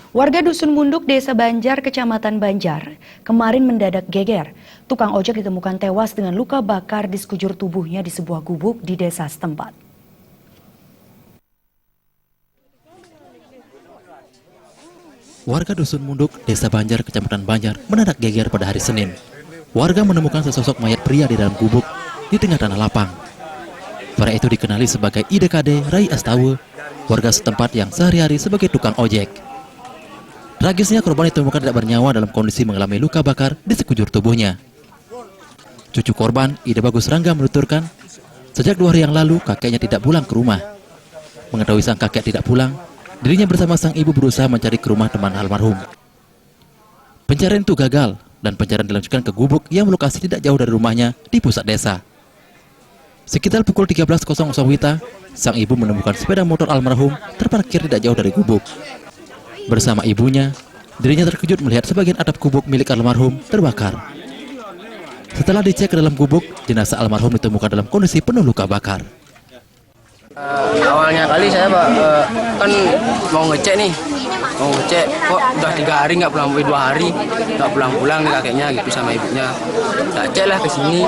Warga Dusun Munduk, Desa Banjar, Kecamatan Banjar, kemarin mendadak geger. Tukang ojek ditemukan tewas dengan luka bakar di sekujur tubuhnya di sebuah gubuk di desa setempat. Warga Dusun Munduk, Desa Banjar, Kecamatan Banjar, mendadak geger pada hari Senin. Warga menemukan sesosok mayat pria di dalam gubuk di tengah tanah lapang. Pria itu dikenali sebagai IDKD Rai Astawa, warga setempat yang sehari-hari sebagai tukang ojek. Tragisnya, korban ditemukan tidak bernyawa dalam kondisi mengalami luka bakar di sekujur tubuhnya. Cucu korban, Ida Bagus Rangga, menuturkan, sejak 2 hari yang lalu kakeknya tidak pulang ke rumah. Mengetahui sang kakek tidak pulang, dirinya bersama sang ibu berusaha mencari ke rumah teman almarhum. Pencarian itu gagal, dan pencarian dilanjutkan ke gubuk yang berlokasi tidak jauh dari rumahnya di pusat desa. Sekitar pukul 13.00 WITA, sang ibu menemukan sepeda motor almarhum terparkir tidak jauh dari gubuk. Bersama ibunya, dirinya terkejut melihat sebagian atap gubuk milik almarhum terbakar. Setelah dicek ke dalam gubuk, jenazah almarhum ditemukan dalam kondisi penuh luka bakar. Awalnya kali saya kan mau ngecek kok udah 3 hari nggak pulang, 2 hari nggak pulang nih kakeknya gitu sama ibunya. Tak cek lah ke sini,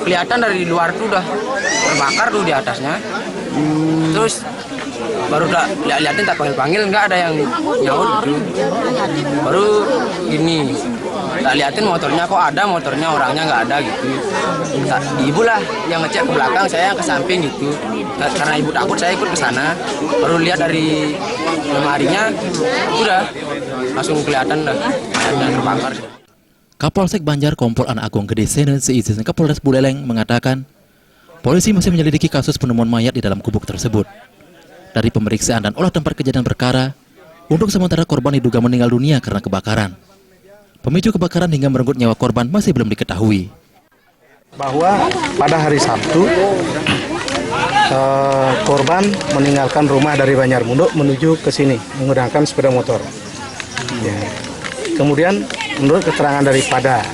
kelihatan dari luar tuh udah terbakar tuh di atasnya. Terus baru liatin tak panggil nggak ada yang nyaut gitu. Baru gini tak liatin motornya, kok ada motornya, orangnya nggak ada gitu. Ibu lah yang ngecek ke belakang, saya yang ke samping gitu. Karena ibu takut, saya ikut ke sana. Baru lihat dari lemarinya, udah langsung kelihatan dah yang terbakar. Kapolsek Banjar Kompol Anak Agung Gede Sene seizin Kapolres Buleleng mengatakan, polisi masih menyelidiki kasus penemuan mayat di dalam gubuk tersebut. Dari pemeriksaan dan olah tempat kejadian perkara, untuk sementara korban diduga meninggal dunia karena kebakaran. Pemicu kebakaran hingga merenggut nyawa korban masih belum diketahui. Bahwa pada hari Sabtu, korban meninggalkan rumah dari Banjar Munduk menuju ke sini menggunakan sepeda motor. Ya. Kemudian menurut keterangan daripada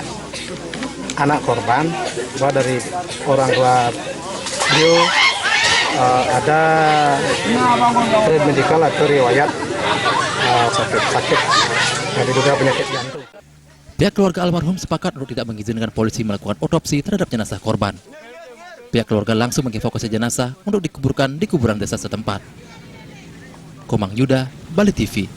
anak korban, bahwa dari orang tua beliau ada medikal atau riwayat sakit yang diduga penyakit jantung. Pihak keluarga almarhum sepakat untuk tidak mengizinkan polisi melakukan otopsi terhadap jenazah korban. Pihak keluarga langsung mengevakuasi jenazah untuk dikuburkan di kuburan desa setempat. Komang Yuda, Bali TV.